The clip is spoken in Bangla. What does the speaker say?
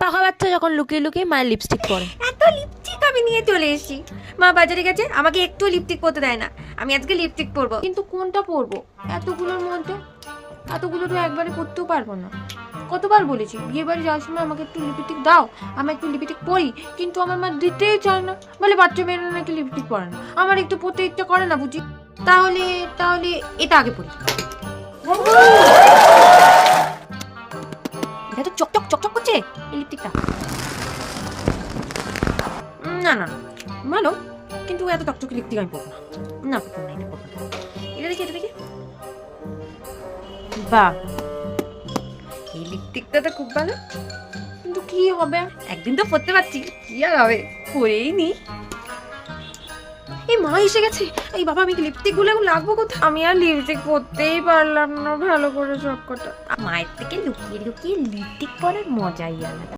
পাকা বাচ্চা যখন লুকিয়ে লুকিয়ে মায়ের লিপস্টিক পরে। এত লিপস্টিক আমি নিয়ে চলে এসেছি, মা বাজারে গেছে, আমাকে একটু লিপস্টিক পরতে দেয় না। আমি আজকে লিপস্টিক পরবো, কিন্তু কোনটা পরবো এতগুলোর মধ্যে? এতগুলো তো একবারে পরতেও পারবো না। কতবার বলেছি বিয়ে বাড়ি যাওয়ার সময় আমাকে একটু লিপস্টিক দাও, আমি একটু লিপস্টিক পরি, কিন্তু আমার মা দিতেই চায় না। বলে বাচ্চা মেয়েরা নাকি লিপস্টিক পরে না। আমার একটু পরতে ইচ্ছা করে না বুঝি। তাহলে তাহলে এটা আগে পরি। এটা তো চকচক চকচক করছে এই লিপস্টিকটা। না না না, ভালো, কিন্তু এত চকচকে লিপস্টিক আমি পরবো না। না পরবো না, এটা পরবো না। এটা দেখি, এটা দেখি। বাহ, এই লিপস্টিকটা তো খুব ভালো। কিন্তু কি হবে? একদিন তো পরতে পারছি, কি আর হবে, পরেই নি। এই মা এসে গেছে। এই বাবা, আমি লিপস্টিক গুলো এখন লাগবো কোথায়? আমি আর লিপস্টিক পরতেই পারলাম না ভালো করে সব কটা। মায়ের থেকে লুকিয়ে লুকিয়ে লিপস্টিক পরার মজাই আলাদা।